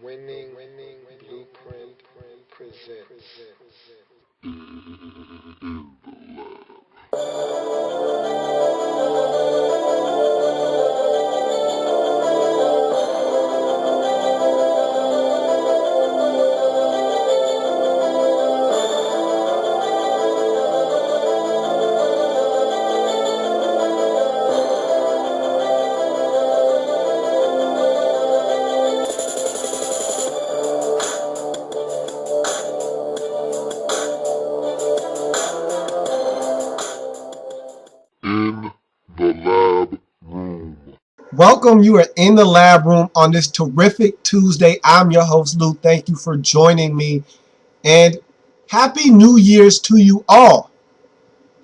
Winning Blueprint presents. In the lab room. Welcome. You are in the lab room on this terrific Tuesday. I'm your host, Lou. Thank you for joining me. And Happy New Year's to you all.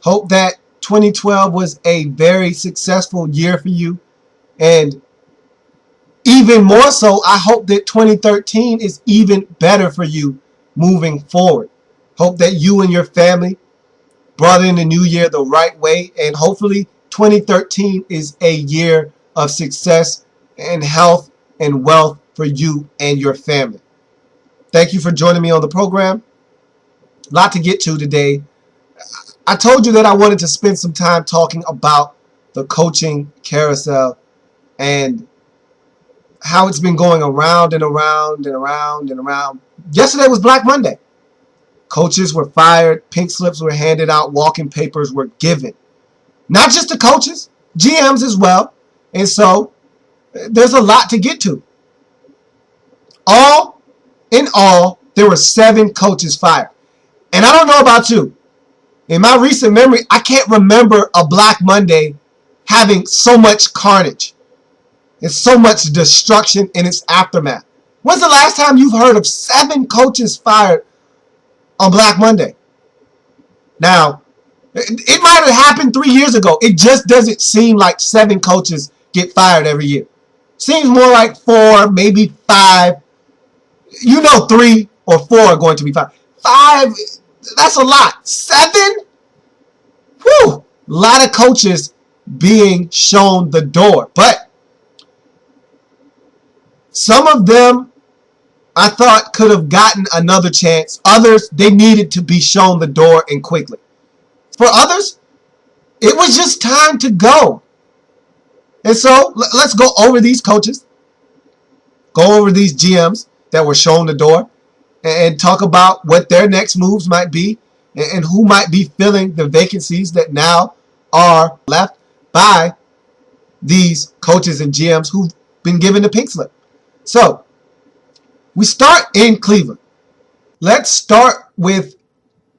Hope that 2012 was a very successful year for you. And even more so, I hope that 2013 is even better for you moving forward. Hope that you and your family brought in the new year the right way, and hopefully 2013 is a year of success and health and wealth for you and your family. Thank you for joining me on the program. A lot to get to today. I told you that I wanted to spend some time talking about the coaching carousel and how it's been going around and around and around and around. Yesterday was Black Monday. Coaches were fired, pink slips were handed out, walking papers were given. Not just the coaches, GMs as well. And so there's a lot to get to. All in all, there were 7 coaches fired. And I don't know about you. In my recent memory, I can't remember a Black Monday having so much carnage and so much destruction in its aftermath. When's the last time you've heard of 7 coaches fired on Black Monday? Now, it might have happened 3 years ago. It just doesn't seem like 7 coaches get fired every year. Seems more like 4, maybe 5. 3 or 4 are going to be fired. 5, that's a lot. 7? Whew! A lot of coaches being shown the door. But some of them I thought could have gotten another chance. Others, they needed to be shown the door and quickly. For others, it was just time to go. And so let's go over these coaches, go over these GMs that were shown the door, and talk about what their next moves might be and who might be filling the vacancies that now are left by these coaches and GMs who've been given the pink slip. So we start in Cleveland. Let's start with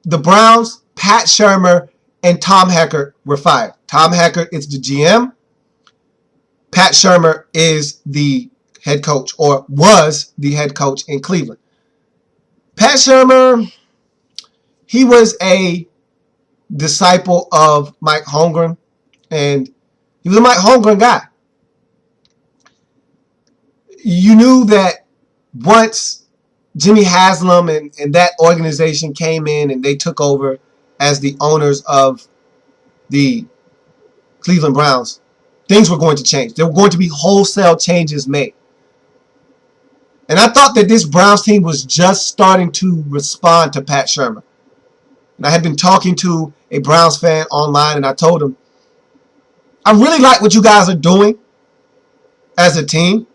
the Browns. Pat Shurmur and Tom Heckert were fired. Tom Heckert is the GM. Pat Shurmur is the head coach, or was the head coach in Cleveland. Pat Shurmur, he was a disciple of Mike Holmgren, and he was a Mike Holmgren guy. You knew that once Jimmy Haslam and that organization came in and they took over as the owners of the Cleveland Browns, things were going to change. There were going to be wholesale changes made. And I thought that this Browns team was just starting to respond to Pat Shurmur. And I had been talking to a Browns fan online, and I told him, I really like what you guys are doing as a team.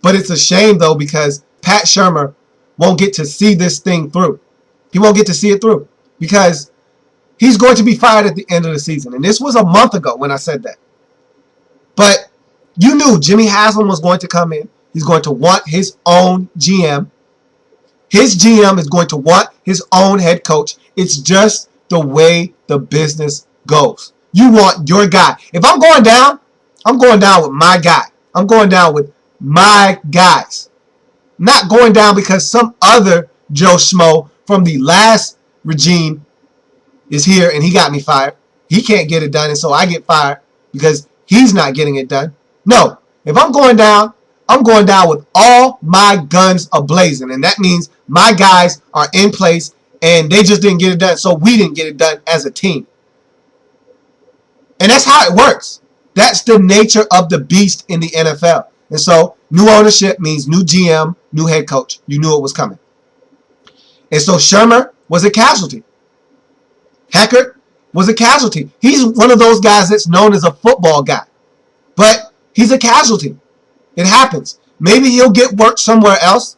But it's a shame, though, because Pat Shurmur won't get to see this thing through. He won't get to see it through because he's going to be fired at the end of the season. And this was a month ago when I said that. But you knew Jimmy Haslam was going to come in. He's going to want his own GM. His GM is going to want his own head coach. It's just the way the business goes. You want your guy. If I'm going down with my guy. I'm going down with my guys. Not going down because some other Joe Schmo from the last regime is here and he got me fired. He can't get it done, and so I get fired because he's not getting it done. No. If I'm going down with all my guns ablazing, and that means my guys are in place and they just didn't get it done, so we didn't get it done as a team. And that's how it works. That's the nature of the beast in the NFL. And so new ownership means new GM, new head coach. You knew it was coming. And so Shermer was a casualty. Heckert was a casualty. He's one of those guys that's known as a football guy. But he's a casualty. It happens. Maybe he'll get work somewhere else.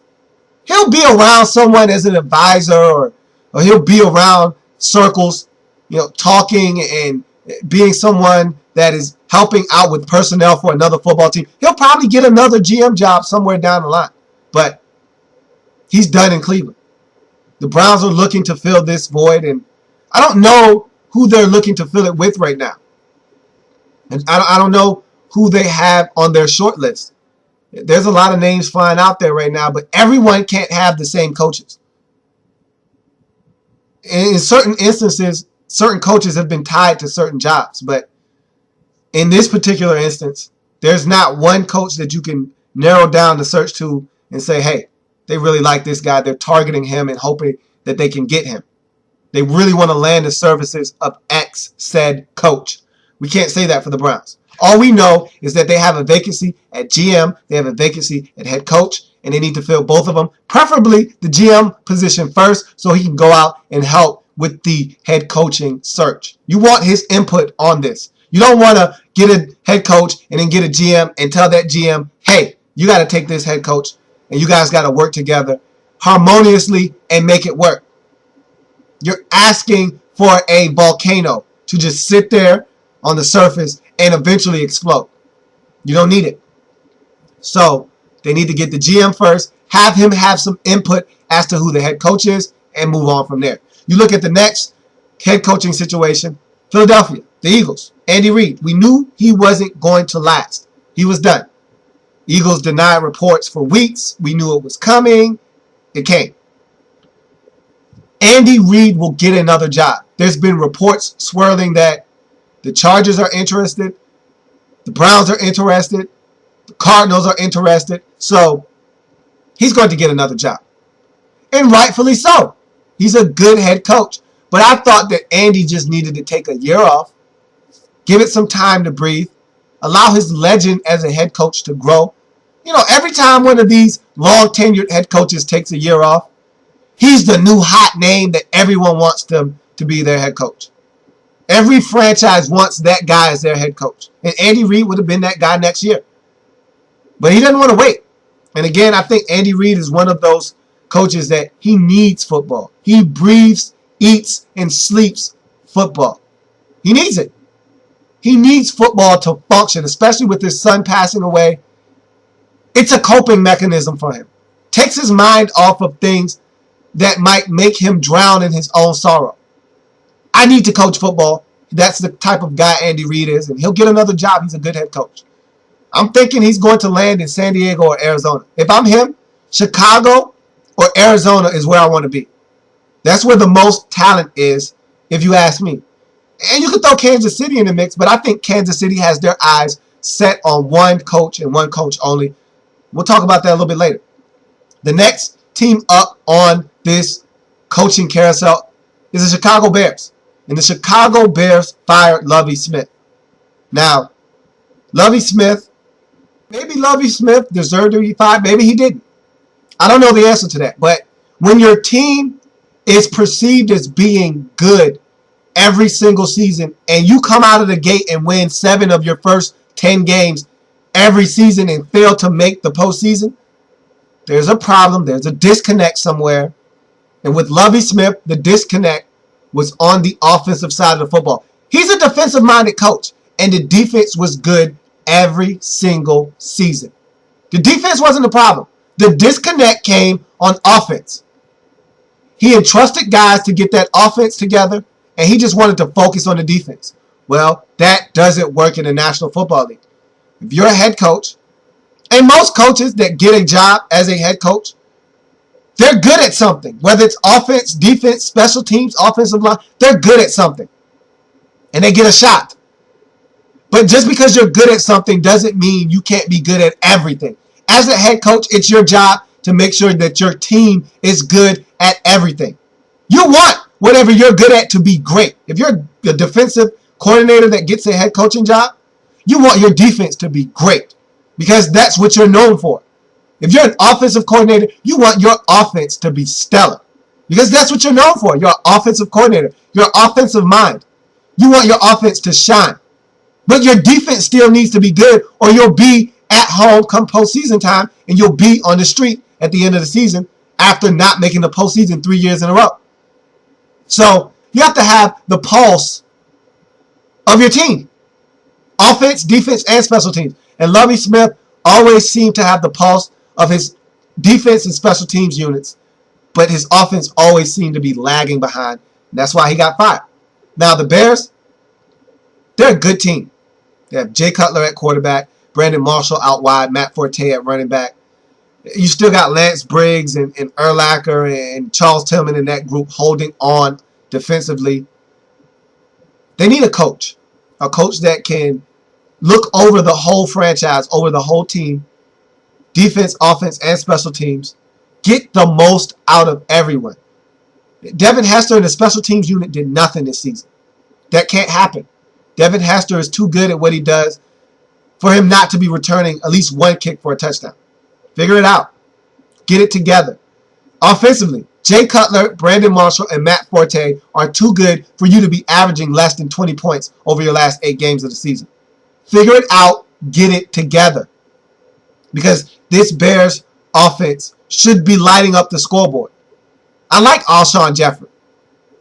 He'll be around someone as an advisor, or he'll be around circles, talking and being someone that is helping out with personnel for another football team. He'll probably get another GM job somewhere down the line. But he's done in Cleveland. The Browns are looking to fill this void, and I don't know who they're looking to fill it with right now. And I don't know who they have on their short list. There's a lot of names flying out there right now, but everyone can't have the same coaches. In certain instances, certain coaches have been tied to certain jobs, but in this particular instance, there's not one coach that you can narrow down the search to and say, hey, they really like this guy. They're targeting him and hoping that they can get him. They really want to land the services of X said coach. We can't say that for the Browns. All we know is that they have a vacancy at GM, they have a vacancy at head coach, and they need to fill both of them, preferably the GM position first so he can go out and help with the head coaching search. You want his input on this. You don't want to get a head coach and then get a GM and tell that GM, hey, you got to take this head coach and you guys got to work together harmoniously and make it work. You're asking for a volcano to just sit there on the surface and eventually explode. You don't need it. So they need to get the GM first, have him have some input as to who the head coach is, and move on from there. You look at the next head coaching situation, Philadelphia, the Eagles, Andy Reid. We knew he wasn't going to last. He was done. Eagles denied reports for weeks. We knew it was coming. It came. Andy Reid will get another job. There's been reports swirling that the Chargers are interested, the Browns are interested, the Cardinals are interested. So he's going to get another job. And rightfully so. He's a good head coach. But I thought that Andy just needed to take a year off, give it some time to breathe, allow his legend as a head coach to grow. Every time one of these long-tenured head coaches takes a year off, he's the new hot name that everyone wants to be their head coach. Every franchise wants that guy as their head coach. And Andy Reid would have been that guy next year. But he doesn't want to wait. And again, I think Andy Reid is one of those coaches that he needs football. He breathes, eats, and sleeps football. He needs it. He needs football to function, especially with his son passing away. It's a coping mechanism for him. Takes his mind off of things that might make him drown in his own sorrow. I need to coach football. That's the type of guy Andy Reid is, and he'll get another job. He's a good head coach. I'm thinking he's going to land in San Diego or Arizona. If I'm him, Chicago or Arizona is where I want to be. That's where the most talent is, if you ask me. And you can throw Kansas City in the mix, but I think Kansas City has their eyes set on one coach and one coach only. We'll talk about that a little bit later. The next team up on this coaching carousel is the Chicago Bears. And the Chicago Bears fired Lovie Smith. Now, maybe Lovie Smith deserved to be fired. Maybe he didn't. I don't know the answer to that. But when your team is perceived as being good every single season, and you come out of the gate and win 7 of your first 10 games every season and fail to make the postseason, there's a problem. There's a disconnect somewhere. And with Lovie Smith, the disconnect was on the offensive side of the football. He's a defensive-minded coach, and the defense was good every single season. The defense wasn't the problem. The disconnect came on offense. He entrusted guys to get that offense together, and he just wanted to focus on the defense. Well, that doesn't work in the National Football League. If you're a head coach, and most coaches that get a job as a head coach, they're good at something. Whether it's offense, defense, special teams, offensive line, they're good at something. And they get a shot. But just because you're good at something doesn't mean you can't be good at everything. As a head coach, it's your job to make sure that your team is good at everything. You want whatever you're good at to be great. If you're the defensive coordinator that gets a head coaching job, you want your defense to be great. because that's what you're known for. If you're an offensive coordinator, you want your offense to be stellar because that's what you're known for. You're an offensive coordinator. You're an offensive mind. You want your offense to shine. But your defense still needs to be good or you'll be at home come postseason time and you'll be on the street at the end of the season after not making the postseason 3 years in a row. So you have to have the pulse of your team. Offense, defense, and special teams. And Lovie Smith always seemed to have the pulse of his defense and special teams units, but his offense always seemed to be lagging behind. And that's why he got fired. Now the Bears, they're a good team. They have Jay Cutler at quarterback, Brandon Marshall out wide, Matt Forte at running back. You still got Lance Briggs and Urlacher and Charles Tillman in that group holding on defensively. They need a coach that can look over the whole franchise, over the whole team, defense, offense, and special teams. Get the most out of everyone. Devin Hester and the special teams unit did nothing this season. That can't happen. Devin Hester is too good at what he does for him not to be returning at least one kick for a touchdown. Figure it out. Get it together. Offensively, Jay Cutler, Brandon Marshall, and Matt Forte are too good for you to be averaging less than 20 points over your last 8 games of the season. Figure it out. Get it together. Because this Bears offense should be lighting up the scoreboard. I like Alshon Jeffrey.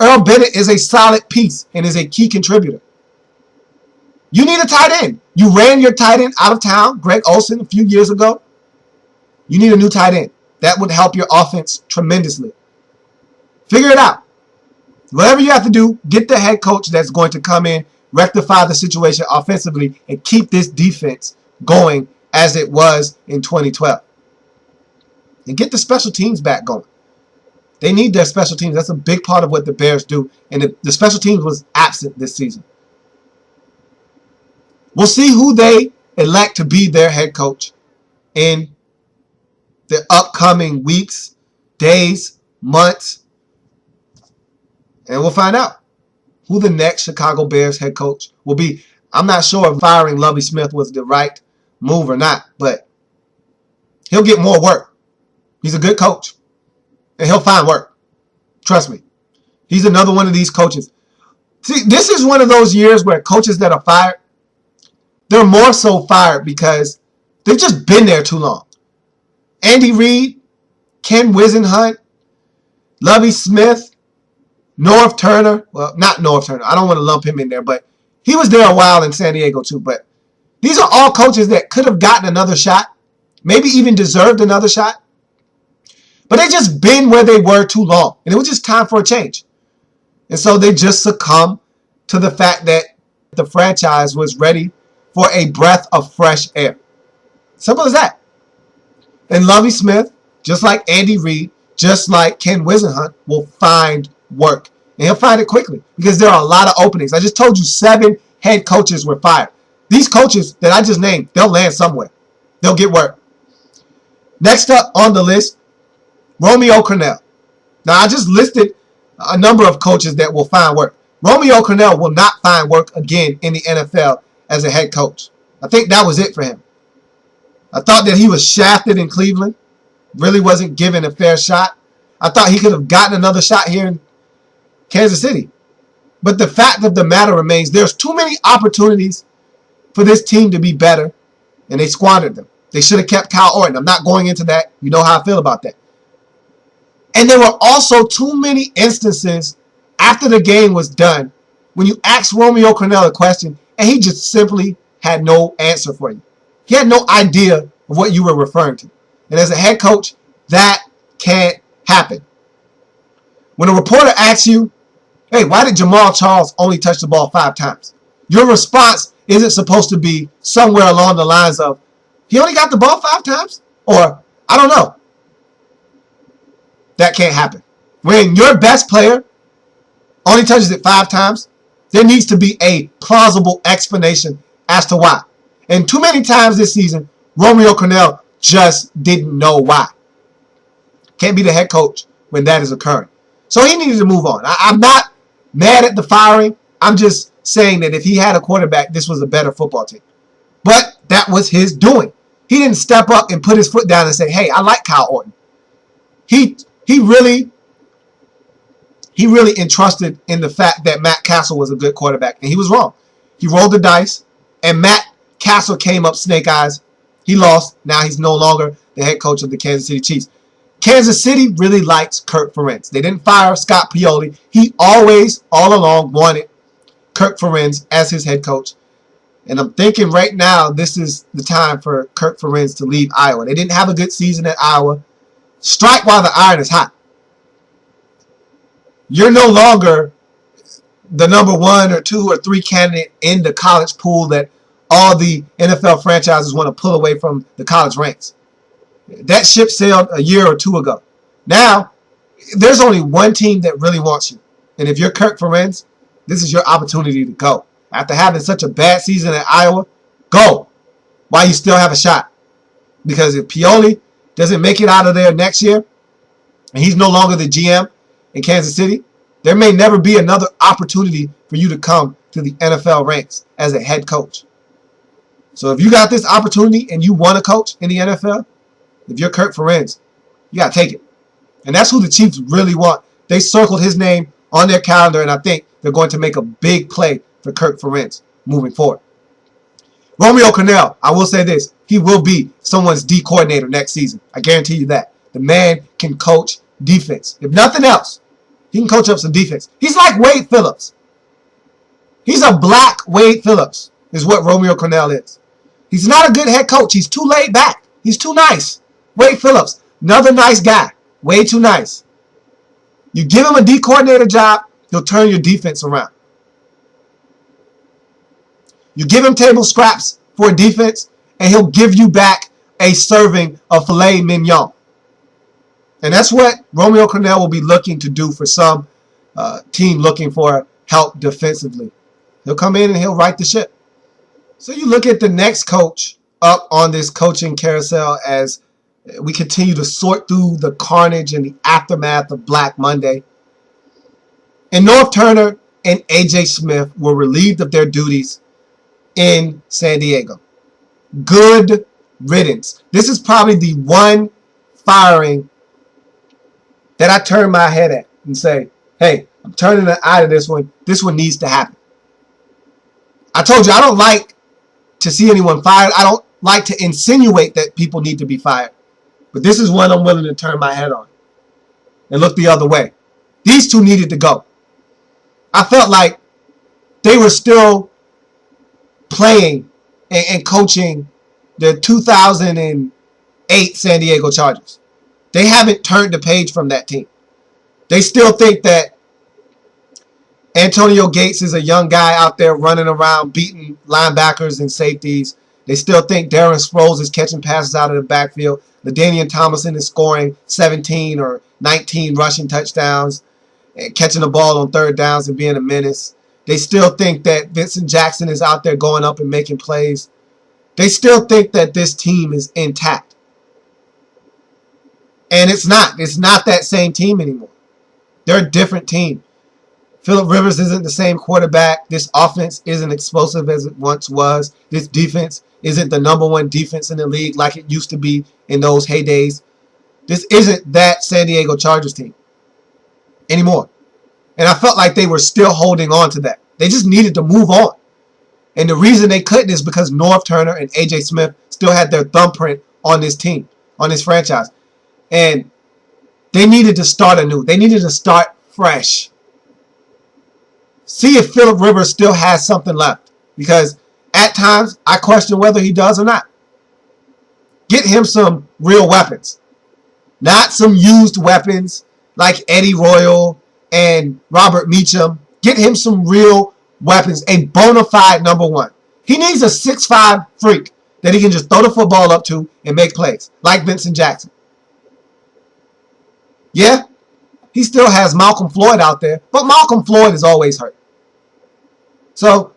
Earl Bennett is a solid piece and is a key contributor. You need a tight end. You ran your tight end out of town, Greg Olsen, a few years ago. You need a new tight end. That would help your offense tremendously. Figure it out. Whatever you have to do, get the head coach that's going to come in, rectify the situation offensively, and keep this defense going as it was in 2012. And get the special teams back going. They need their special teams. That's a big part of what the Bears do. And the special teams was absent this season. We'll see who they elect to be their head coach in the upcoming weeks, days, months. And we'll find out who the next Chicago Bears head coach will be. I'm not sure if firing Lovie Smith was the right move or not, but he'll get more work. He's a good coach, and he'll find work. Trust me. He's another one of these coaches. See, this is one of those years where coaches that are fired, they're more so fired because they've just been there too long. Andy Reid, Ken Wisenhunt, Lovie Smith, Norv Turner. Well, not Norv Turner. I don't want to lump him in there, but he was there a while in San Diego too. But these are all coaches that could have gotten another shot, maybe even deserved another shot. But they just been where they were too long. And it was just time for a change. And so they just succumbed to the fact that the franchise was ready for a breath of fresh air. Simple as that. And Lovie Smith, just like Andy Reid, just like Ken Wisenhunt, will find work. And he'll find it quickly because there are a lot of openings. I just told you 7 head coaches were fired. These coaches that I just named, they'll land somewhere. They'll get work. Next up on the list, Romeo Crennel. Now, I just listed a number of coaches that will find work. Romeo Crennel will not find work again in the NFL as a head coach. I think that was it for him. I thought that he was shafted in Cleveland. Really wasn't given a fair shot. I thought he could have gotten another shot here in Kansas City. But the fact of the matter remains, there's too many opportunities for this team to be better, and they squandered them. They should have kept Kyle Orton. I'm not going into that. You know how I feel about that. And there were also too many instances after the game was done when you asked Romeo Crennel a question and he just simply had no answer for you. He had no idea of what you were referring to. And as a head coach, that can't happen. When a reporter asks you, hey, why did Jamal Charles only touch the ball 5 times? Your response isn't supposed to be somewhere along the lines of, he only got the ball 5 times? Or, I don't know. That can't happen. When your best player only touches it 5 times, there needs to be a plausible explanation as to why. And too many times this season, Romeo Crennel just didn't know why. Can't be the head coach when that is occurring. So he needed to move on. I'm not mad at the firing. I'm just saying that if he had a quarterback, this was a better football team. But that was his doing. He didn't step up and put his foot down and say, hey, I like Kyle Orton. He really entrusted in the fact that Matt Castle was a good quarterback, and he was wrong. He rolled the dice, and Matt Castle came up snake eyes. He lost. Now he's no longer the head coach of the Kansas City Chiefs. Kansas City really likes Kirk Ferentz. They didn't fire Scott Pioli. He always, all along, wanted Kirk Ferentz as his head coach. And I'm thinking right now this is the time for Kirk Ferentz to leave Iowa. They didn't have a good season at Iowa. Strike while the iron is hot. You're no longer the number 1 or 2 or 3 candidate in the college pool that all the NFL franchises want to pull away from the college ranks. That ship sailed a year or 2 ago. Now, there's only one team that really wants you. And if you're Kirk Ferentz, this is your opportunity to go. After having such a bad season at Iowa, go while you still have a shot. Because if Pioli doesn't make it out of there next year, and he's no longer the GM in Kansas City, there may never be another opportunity for you to come to the NFL ranks as a head coach. So if you got this opportunity and you want to coach in the NFL, if you're Kirk Ferentz, you got to take it. And that's who the Chiefs really want. They circled his name on their calendar, and I think they're going to make a big play for Kirk Ferentz moving forward. Romeo Crennel, I will say this. He will be someone's D coordinator next season. I guarantee you that. The man can coach defense. If nothing else, he can coach up some defense. He's like Wade Phillips. He's a black Wade Phillips is what Romeo Crennel is. He's not a good head coach. He's too laid back. He's too nice. Wade Phillips, another nice guy. Way too nice. You give him a D coordinator job, he'll turn your defense around. You give him table scraps for a defense, and he'll give you back a serving of filet mignon. And that's what Romeo Crennel will be looking to do for some team looking for help defensively. He'll come in and he'll right the ship. So you look at the next coach up on this coaching carousel as we continue to sort through the carnage and the aftermath of Black Monday. And North Turner and A.J. Smith were relieved of their duties in San Diego. Good riddance. This is probably the one firing that I turn my head at and say, hey, I'm turning the eye to this one. This one needs to happen. I told you I don't like to see anyone fired. I don't like to insinuate that people need to be fired. But this is one I'm willing to turn my head on and look the other way. These two needed to go. I felt like they were still playing and coaching the 2008 San Diego Chargers. They haven't turned the page from that team. They still think that Antonio Gates is a young guy out there running around beating linebackers and safeties. They still think Darren Sproles is catching passes out of the backfield. LaDainian Tomlinson is scoring 17 or 19 rushing touchdowns and catching the ball on third downs and being a menace. They still think that Vincent Jackson is out there going up and making plays. They still think that this team is intact. And it's not. It's not that same team anymore. They're a different team. Phillip Rivers isn't the same quarterback. This offense isn't explosive as it once was. This defense isn't the number 1 defense in the league like it used to be in those heydays. This isn't that San Diego Chargers team anymore. And I felt like they were still holding on to that. They just needed to move on. And the reason they couldn't is because North Turner and A.J. Smith still had their thumbprint on this team, on this franchise. And they needed to start anew. They needed to start fresh. See if Phillip Rivers still has something left. Because at times, I question whether he does or not. Get him some real weapons. Not some used weapons like Eddie Royal and Robert Meacham. Get him some real weapons. A bona fide number 1. He needs a 6'5" freak that he can just throw the football up to and make plays. Like Vincent Jackson. Yeah, he still has Malcolm Floyd out there. But Malcolm Floyd is always hurt. So,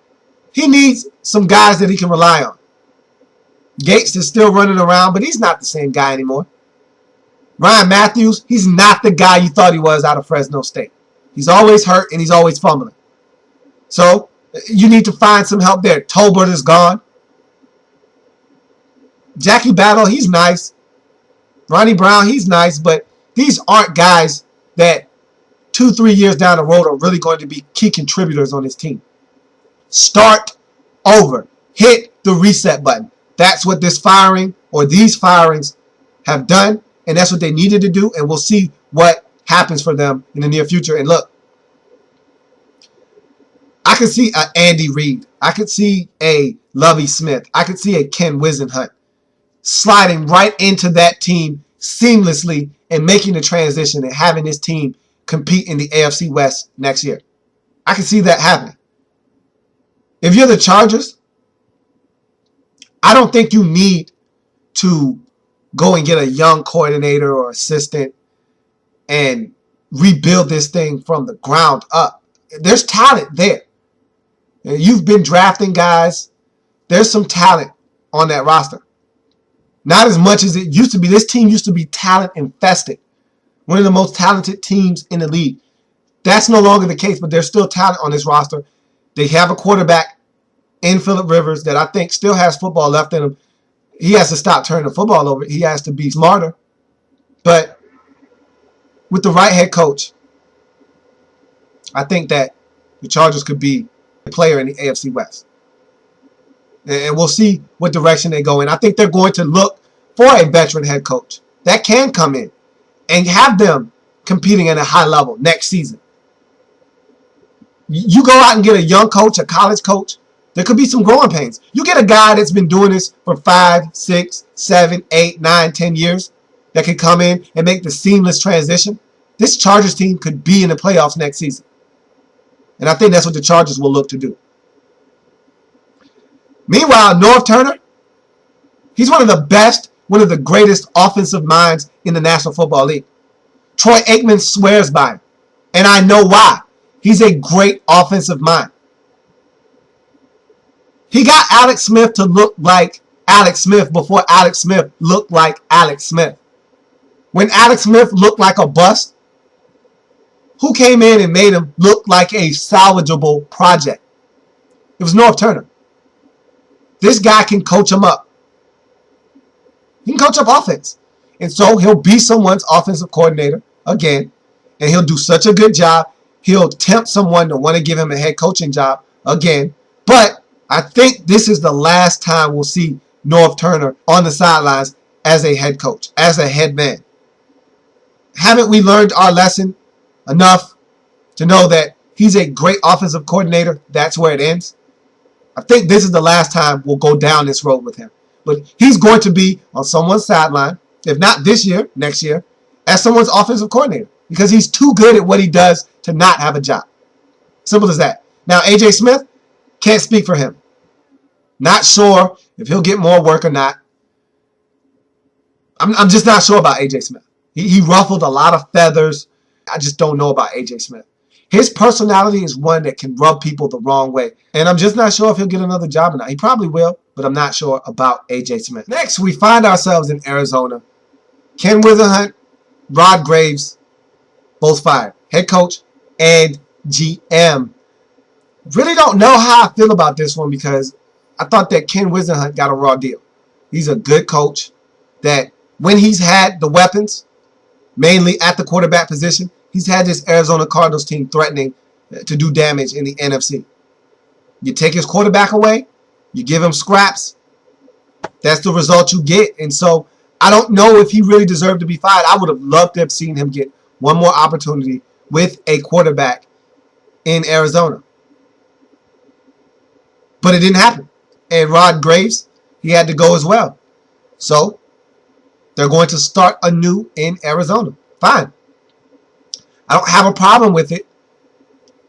he needs some guys that he can rely on. Gates is still running around, but he's not the same guy anymore. Ryan Matthews, he's not the guy you thought he was out of Fresno State. He's always hurt and he's always fumbling. So, you need to find some help there. Tolbert is gone. Jackie Battle, he's nice. Ronnie Brown, he's nice, but these aren't guys that 2-3 years down the road are really going to be key contributors on this team. Start over. Hit the reset button. That's what this firing or these firings have done, and that's what they needed to do, and we'll see what happens for them in the near future. And look, I could see a Andy Reid. I could see a Lovie Smith. I could see a Ken Wisenhunt sliding right into that team seamlessly and making the transition and having this team compete in the AFC West next year. I can see that happening. If you're the Chargers, I don't think you need to go and get a young coordinator or assistant and rebuild this thing from the ground up. There's talent there. You've been drafting guys. There's some talent on that roster. Not as much as it used to be. This team used to be talent infested. One of the most talented teams in the league. That's no longer the case, but there's still talent on this roster. They have a quarterback in Phillip Rivers that I think still has football left in him. He has to stop turning the football over. He has to be smarter. But with the right head coach, I think that the Chargers could be a player in the AFC West. And we'll see what direction they go in. I think they're going to look for a veteran head coach that can come in and have them competing at a high level next season. You go out and get a young coach, a college coach, there could be some growing pains. You get a guy that's been doing this for 5, 6, 7, 8, 9, 10 years that could come in and make the seamless transition. This Chargers team could be in the playoffs next season. And I think that's what the Chargers will look to do. Meanwhile, Norv Turner, he's one of the best, one of the greatest offensive minds in the National Football League. Troy Aikman swears by him. And I know why. He's a great offensive mind. He got Alex Smith to look like Alex Smith before Alex Smith looked like Alex Smith. When Alex Smith looked like a bust, who came in and made him look like a salvageable project? It was Norv Turner. This guy can coach him up. He can coach up offense. And so he'll be someone's offensive coordinator again, and he'll do such a good job. He'll tempt someone to want to give him a head coaching job again. But I think this is the last time we'll see Norv Turner on the sidelines as a head coach, as a head man. Haven't we learned our lesson enough to know that he's a great offensive coordinator? That's where it ends. I think this is the last time we'll go down this road with him. But he's going to be on someone's sideline, if not this year, next year, as someone's offensive coordinator. Because he's too good at what he does to not have a job. Simple as that. Now, A.J. Smith, can't speak for him. Not sure if he'll get more work or not. I'm just not sure about A.J. Smith. He ruffled a lot of feathers. I just don't know about A.J. Smith. His personality is one that can rub people the wrong way. And I'm just not sure if he'll get another job or not. He probably will, but I'm not sure about A.J. Smith. Next, we find ourselves in Arizona. Ken Wisenhunt, Rod Graves, both fired. Head coach and GM. Really don't know how I feel about this one because I thought that Ken Wisenhunt got a raw deal. He's a good coach that when he's had the weapons, mainly at the quarterback position, he's had this Arizona Cardinals team threatening to do damage in the NFC. You take his quarterback away, you give him scraps, that's the result you get. And so I don't know if he really deserved to be fired. I would have loved to have seen him get one more opportunity with a quarterback in Arizona. But it didn't happen. And Rod Graves, he had to go as well. So they're going to start anew in Arizona. Fine. I don't have a problem with it.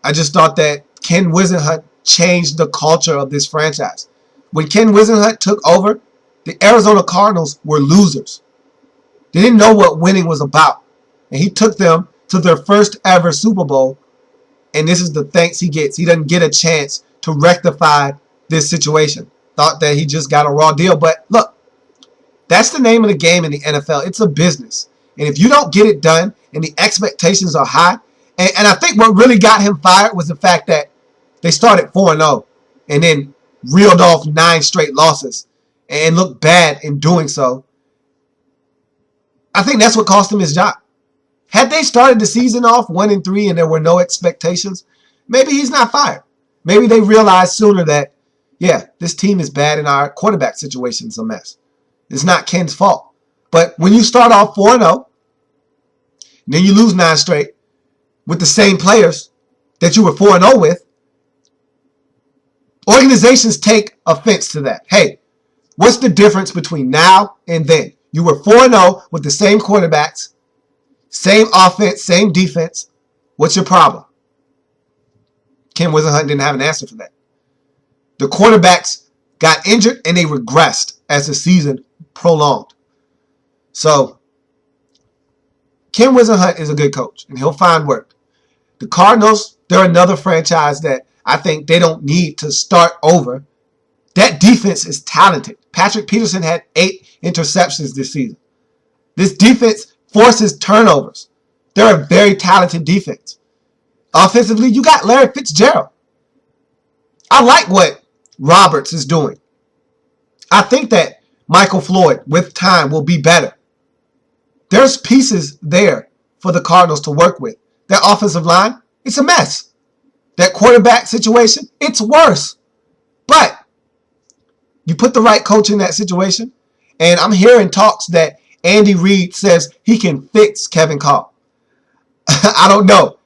I just thought that Ken Wisenhunt changed the culture of this franchise. When Ken Wisenhunt took over, the Arizona Cardinals were losers. They didn't know what winning was about. And he took them to their first ever Super Bowl. And this is the thanks he gets. He doesn't get a chance to rectify this situation. Thought that he just got a raw deal. But look, that's the name of the game in the NFL. It's a business. And if you don't get it done and the expectations are high, and I think what really got him fired was the fact that they started 4-0 and then reeled off 9 straight losses. and looked bad in doing so. I think that's what cost him his job. Had they started the season off 1-3 and there were no expectations, maybe he's not fired. Maybe they realized sooner that, yeah, this team is bad and our quarterback situation is a mess. It's not Ken's fault. But when you start off 4-0, then you lose 9 straight with the same players that you were 4-0 with, organizations take offense to that. Hey, what's the difference between now and then? You were 4-0 with the same quarterbacks, same offense, same defense. What's your problem? Ken Wisenhunt didn't have an answer for that. The quarterbacks got injured and they regressed as the season prolonged. So, Ken Wisenhunt is a good coach and he'll find work. The Cardinals, they're another franchise that I think they don't need to start over. That defense is talented. Patrick Peterson had 8 interceptions this season. This defense forces turnovers. They're a very talented defense. Offensively, you got Larry Fitzgerald. I like what Roberts is doing. I think that Michael Floyd, with time, will be better. There's pieces there for the Cardinals to work with. That offensive line, it's a mess. That quarterback situation, it's worse. But you put the right coach in that situation, and I'm hearing talks that Andy Reid says he can fix Kevin Kolb. I don't know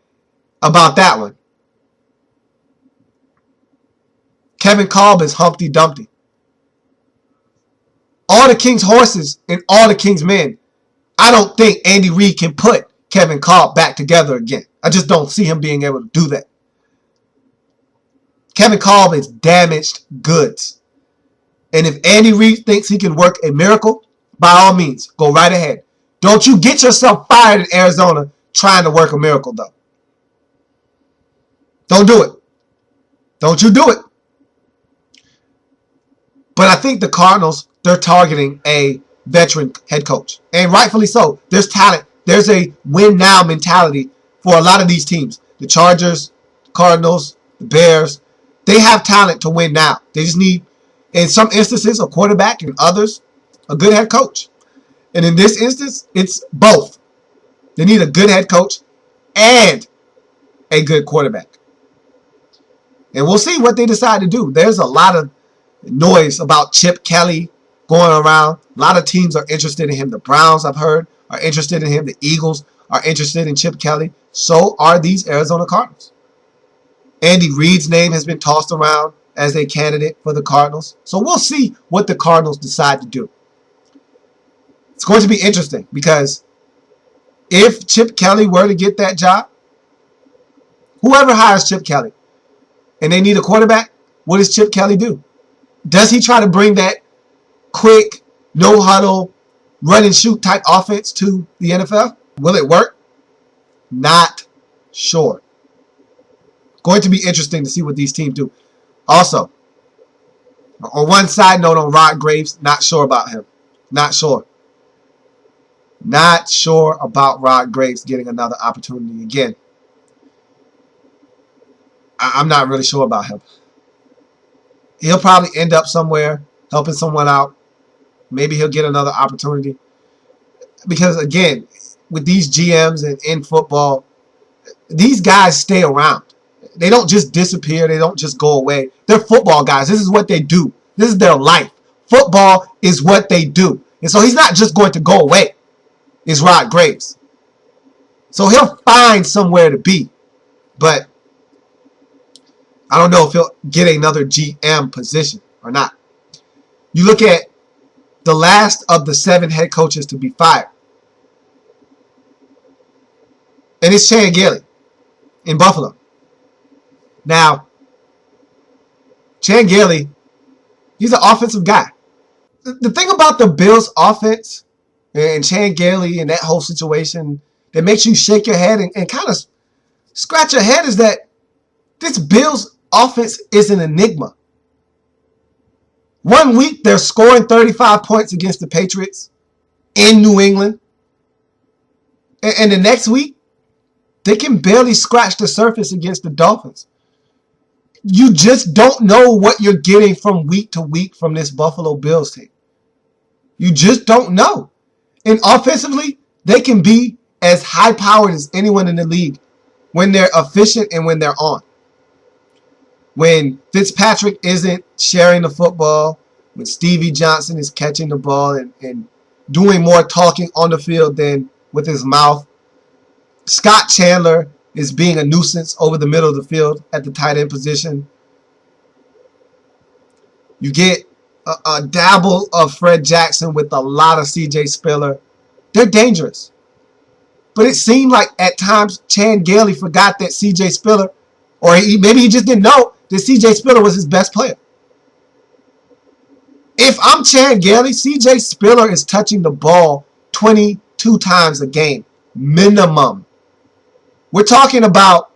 about that one. Kevin Kolb is Humpty Dumpty. All the King's horses and all the King's men, I don't think Andy Reid can put Kevin Kolb back together again. I just don't see him being able to do that. Kevin Kolb is damaged goods. And if Andy Reid thinks he can work a miracle, by all means, go right ahead. Don't you get yourself fired in Arizona trying to work a miracle, though. Don't do it. Don't you do it. But I think the Cardinals, they're targeting a veteran head coach. And rightfully so. There's talent. There's a win-now mentality for a lot of these teams. The Chargers, the Cardinals, the Bears. They have talent to win now. They just need, in some instances, a quarterback, and others, a good head coach. And in this instance, it's both. They need a good head coach and a good quarterback. And we'll see what they decide to do. There's a lot of noise about Chip Kelly going around. A lot of teams are interested in him. The Browns, I've heard, are interested in him. The Eagles are interested in Chip Kelly. So are these Arizona Cardinals. Andy Reid's name has been tossed around as a candidate for the Cardinals. So we'll see what the Cardinals decide to do. It's going to be interesting because if Chip Kelly were to get that job, whoever hires Chip Kelly and they need a quarterback, what does Chip Kelly do? Does he try to bring that quick, no-huddle, run-and-shoot type offense to the NFL? Will it work? Not sure. Going to be interesting to see what these teams do. Also, on one side note on Rod Graves, not sure about him. Not sure. Not sure about Rod Graves getting another opportunity again. I'm not really sure about him. He'll probably end up somewhere helping someone out. Maybe he'll get another opportunity. Because, again, with these GMs and in football, these guys stay around. They don't just disappear. They don't just go away. They're football guys. This is what they do. This is their life. Football is what they do. And so he's not just going to go away. It's Rod Graves. So he'll find somewhere to be. But I don't know if he'll get another GM position or not. You look at the last of the 7 head coaches to be fired. And it's Chan Gailey in Buffalo. Now, Chan Gailey, he's an offensive guy. The thing about the Bills' offense and Chan Gailey and that whole situation that makes you shake your head and kind of scratch your head is that this Bills' offense is an enigma. One week, they're scoring 35 points against the Patriots in New England. And the next week, they can barely scratch the surface against the Dolphins. You just don't know what you're getting from week to week from this Buffalo Bills team. You just don't know. And offensively, they can be as high-powered as anyone in the league when they're efficient and when they're on. When Fitzpatrick isn't sharing the football, when Stevie Johnson is catching the ball and doing more talking on the field than with his mouth. Scott Chandler is being a nuisance over the middle of the field at the tight end position. You get a dabble of Fred Jackson with a lot of C.J. Spiller. They're dangerous. But it seemed like at times Chan Gailey forgot that C.J. Spiller, or maybe he just didn't know that C.J. Spiller was his best player. If I'm Chan Gailey, C.J. Spiller is touching the ball 22 times a game, minimum. We're talking about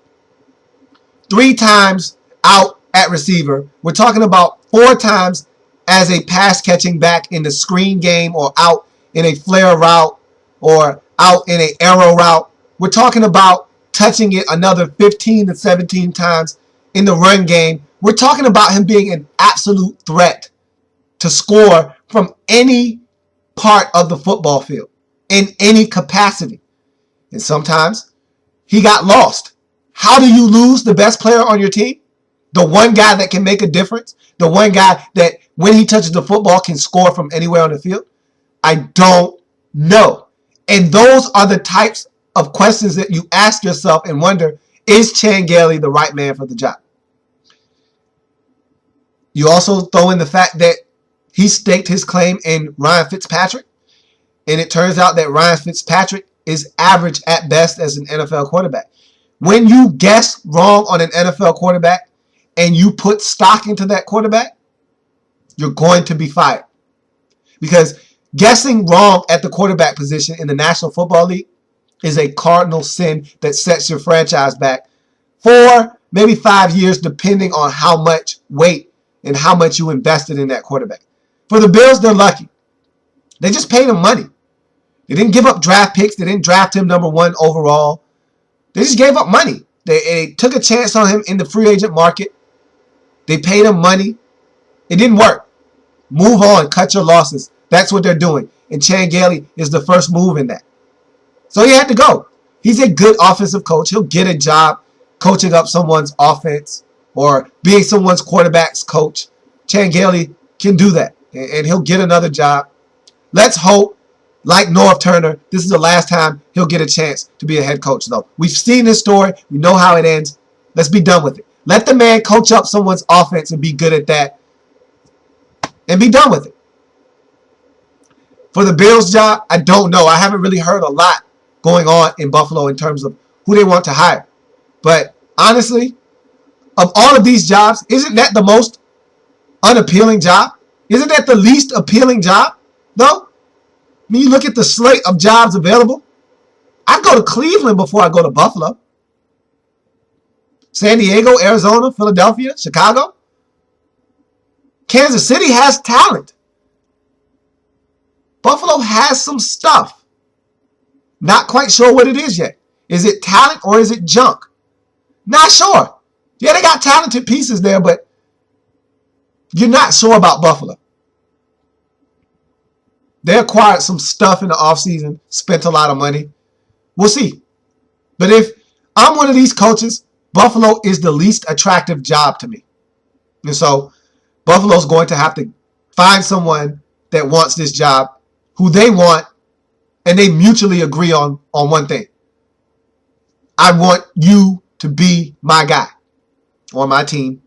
3 times out at receiver. We're talking about 4 times as a pass-catching back in the screen game or out in a flare route or out in an arrow route. We're talking about touching it another 15 to 17 times in the run game. We're talking about him being an absolute threat to score from any part of the football field in any capacity. And sometimes he got lost. How do you lose the best player on your team? The one guy that can make a difference? The one guy that when he touches the football can score from anywhere on the field? I don't know. And those are the types of questions that you ask yourself and wonder, is Chan Gailey the right man for the job? You also throw in the fact that he staked his claim in Ryan Fitzpatrick, and it turns out that Ryan Fitzpatrick is average at best as an NFL quarterback. When you guess wrong on an NFL quarterback and you put stock into that quarterback, you're going to be fired. Because guessing wrong at the quarterback position in the National Football League is a cardinal sin that sets your franchise back 4, maybe 5 years, depending on how much weight and how much you invested in that quarterback. For the Bills, they're lucky. They just paid him money. They didn't give up draft picks. They didn't draft him number 1 overall. They just gave up money. They took a chance on him in the free agent market. They paid him money. It didn't work. Move on. Cut your losses. That's what they're doing. And Chan Gailey is the first move in that. So he had to go. He's a good offensive coach. He'll get a job coaching up someone's offense or being someone's quarterback's coach. Chan Gailey can do that. And he'll get another job. Let's hope, like North Turner, this is the last time he'll get a chance to be a head coach, though. We've seen this story. We know how it ends. Let's be done with it. Let the man coach up someone's offense and be good at that. And be done with it. For the Bills job, I don't know. I haven't really heard a lot going on in Buffalo in terms of who they want to hire. But honestly, of all of these jobs, isn't that the most unappealing job? Isn't that the least appealing job, though? When you look at the slate of jobs available, I'd go to Cleveland before I go to Buffalo. San Diego, Arizona, Philadelphia, Chicago. Kansas City has talent. Buffalo has some stuff. Not quite sure what it is yet. Is it talent or is it junk? Not sure. Yeah, they got talented pieces there, but you're not sure about Buffalo. They acquired some stuff in the offseason, spent a lot of money. We'll see. But if I'm one of these coaches, Buffalo is the least attractive job to me. And so Buffalo's going to have to find someone that wants this job, who they want, and they mutually agree on one thing. I want you to be my guy on my team.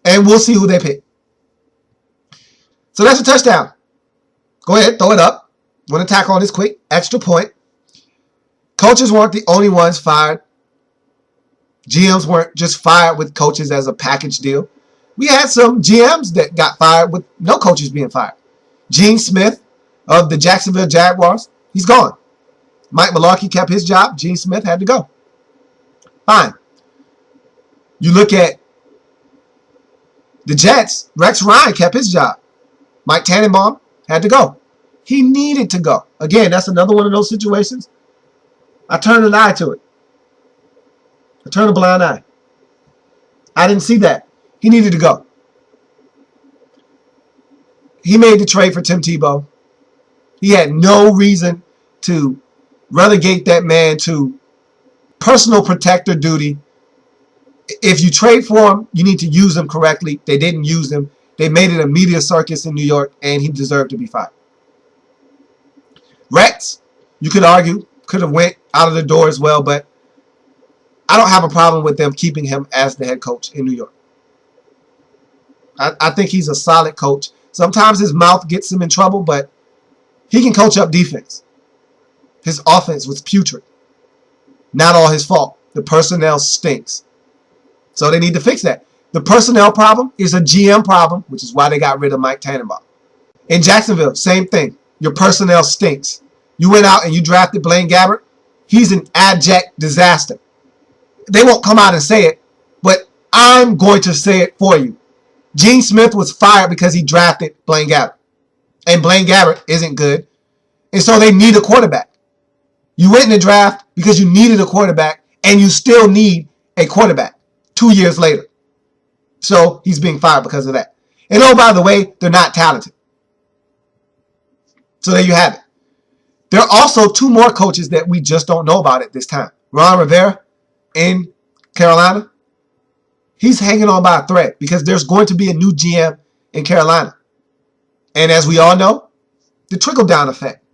And we'll see who they pick. So that's a touchdown. Go ahead, throw it up. Want to tack on this quick extra point. Coaches weren't the only ones fired. GMs weren't just fired with coaches as a package deal. We had some GMs that got fired with no coaches being fired. Gene Smith of the Jacksonville Jaguars, he's gone. Mike Mularkey kept his job. Gene Smith had to go. Fine. You look at the Jets, Rex Ryan kept his job. Mike Tannenbaum had to go. He needed to go. Again, that's another one of those situations. I turned an eye to it. I turned a blind eye. I didn't see that. He needed to go. He made the trade for Tim Tebow. He had no reason to relegate that man to personal protector duty. If you trade for him, you need to use him correctly. They didn't use him. They made it a media circus in New York, and he deserved to be fired. Rex, you could argue, could have went out of the door as well, but I don't have a problem with them keeping him as the head coach in New York. I think he's a solid coach. Sometimes his mouth gets him in trouble, but he can coach up defense. His offense was putrid. Not all his fault. The personnel stinks. So they need to fix that. The personnel problem is a GM problem, which is why they got rid of Mike Tannenbaum. In Jacksonville, same thing. Your personnel stinks. You went out and you drafted Blaine Gabbert. He's an abject disaster. They won't come out and say it, but I'm going to say it for you. Gene Smith was fired because he drafted Blaine Gabbert. And Blaine Gabbert isn't good. And so they need a quarterback. You went in the draft because you needed a quarterback, and you still need a quarterback 2 years later. So he's being fired because of that. And oh, by the way, they're not talented. So there you have it. There are also two more coaches that we just don't know about at this time. Ron Rivera in Carolina. He's hanging on by a thread because there's going to be a new GM in Carolina. And as we all know, the trickle-down effect.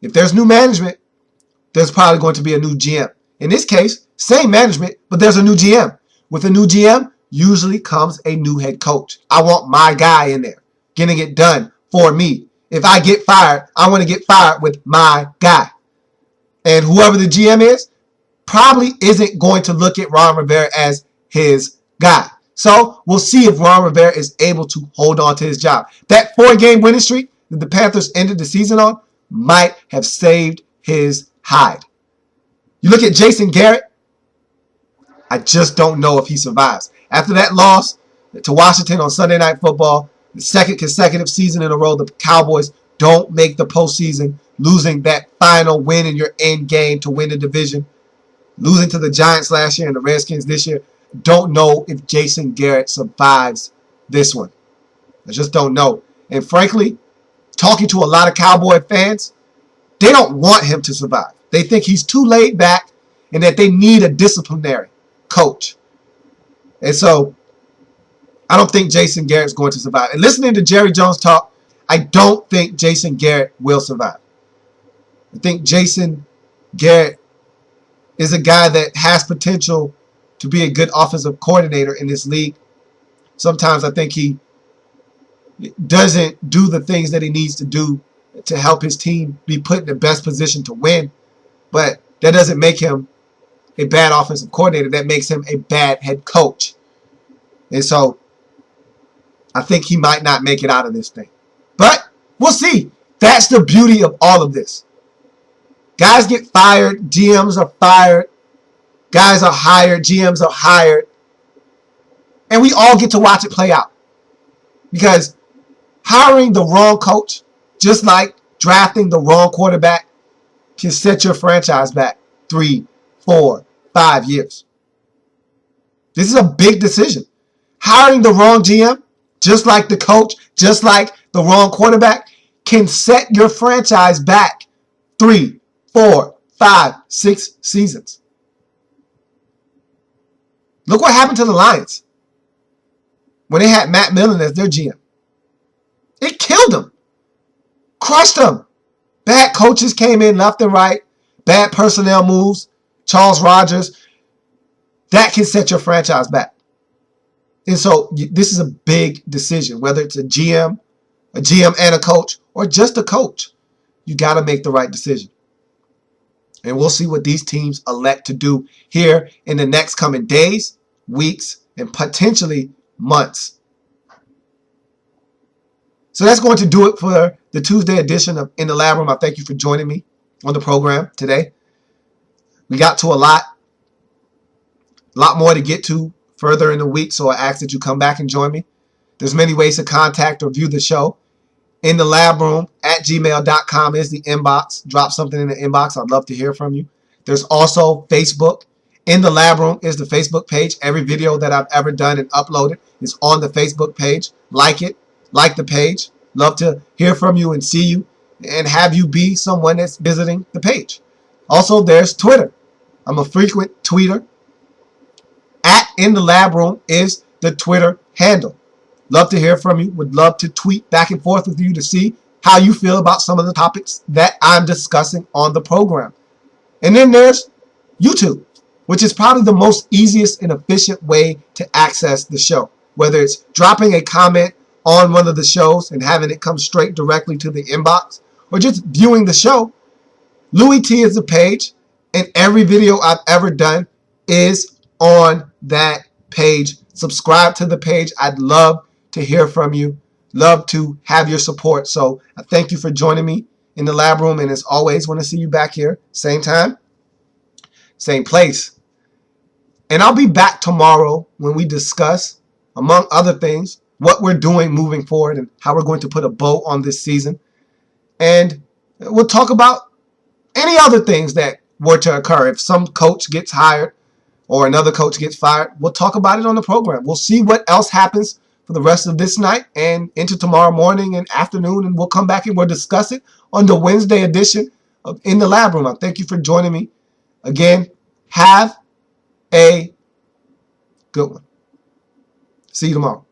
If there's new management, there's probably going to be a new GM. In this case, same management, but there's a new GM. With a new GM, usually comes a new head coach. I want my guy in there, getting it done for me. If I get fired, I want to get fired with my guy. And whoever the GM is, probably isn't going to look at Ron Rivera as his guy. So we'll see if Ron Rivera is able to hold on to his job. That 4-game winning streak that the Panthers ended the season on might have saved his hide. You look at Jason Garrett, I just don't know if he survives. After that loss to Washington on Sunday Night Football, the second consecutive season in a row, the Cowboys don't make the postseason, losing that final win in your end game to win the division, losing to the Giants last year and the Redskins this year. Don't know if Jason Garrett survives this one. I just don't know. And frankly, talking to a lot of Cowboy fans, they don't want him to survive. They think he's too laid back and that they need a disciplinary coach. And so I don't think Jason Garrett's going to survive. And listening to Jerry Jones talk, I don't think Jason Garrett will survive. I think Jason Garrett is a guy that has potential to be a good offensive coordinator in this league. Sometimes I think he doesn't do the things that he needs to do to help his team be put in the best position to win. But that doesn't make him a bad offensive coordinator. That makes him a bad head coach. And so I think he might not make it out of this thing. But we'll see. That's the beauty of all of this. Guys get fired. GMs are fired. Guys are hired. GMs are hired. And we all get to watch it play out. Because hiring the wrong coach, just like drafting the wrong quarterback, can set your franchise back 3, 4, 5 years. This is a big decision. Hiring the wrong GM, just like the coach, just like the wrong quarterback, can set your franchise back 3, 4, 5, 6 seasons. Look what happened to the Lions when they had Matt Millen as their GM. It killed them. Crushed them. Bad coaches came in left and right. Bad personnel moves. Charles Rogers. That can set your franchise back. And so this is a big decision, whether it's a GM and a coach, or just a coach. You got to make the right decision. And we'll see what these teams elect to do here in the next coming days, weeks, and potentially months. So that's going to do it for the Tuesday edition of In the Lab Room. I thank you for joining me on the program today. We got to a lot more to get to further in the week, so I ask that you come back and join me. There's many ways to contact or view the show. In the Lab Room at gmail.com is the inbox. Drop something in the inbox. I'd love to hear from you. There's also Facebook. In the Lab Room is the Facebook page. Every video that I've ever done and uploaded is on the Facebook page. Like it. Like the page. Love to hear from you and see you. and have you be someone that's visiting the page. Also, there's Twitter. I'm a frequent tweeter. At In the Lab Room is the Twitter handle. Love to hear from you. Would love to tweet back and forth with you to see how you feel about some of the topics that I'm discussing on the program. And then there's YouTube, which is probably the most easiest and efficient way to access the show. Whether it's dropping a comment on one of the shows and having it come straight directly to the inbox, or just viewing the show, Louis T is the page, and every video I've ever done is on that page. Subscribe to the page. I'd love to hear from you. Love to have your support. So I thank you for joining me in the lab room. And as always, want to see you back here. Same time, same place. And I'll be back tomorrow when we discuss, among other things, what we're doing moving forward and how we're going to put a bow on this season. And we'll talk about any other things that were to occur. If some coach gets hired or another coach gets fired, we'll talk about it on the program. We'll see what else happens for the rest of this night and into tomorrow morning and afternoon, and we'll come back and we'll discuss it on the Wednesday edition of In the Lab Room. I thank you for joining me. Again, have a good one. See you tomorrow.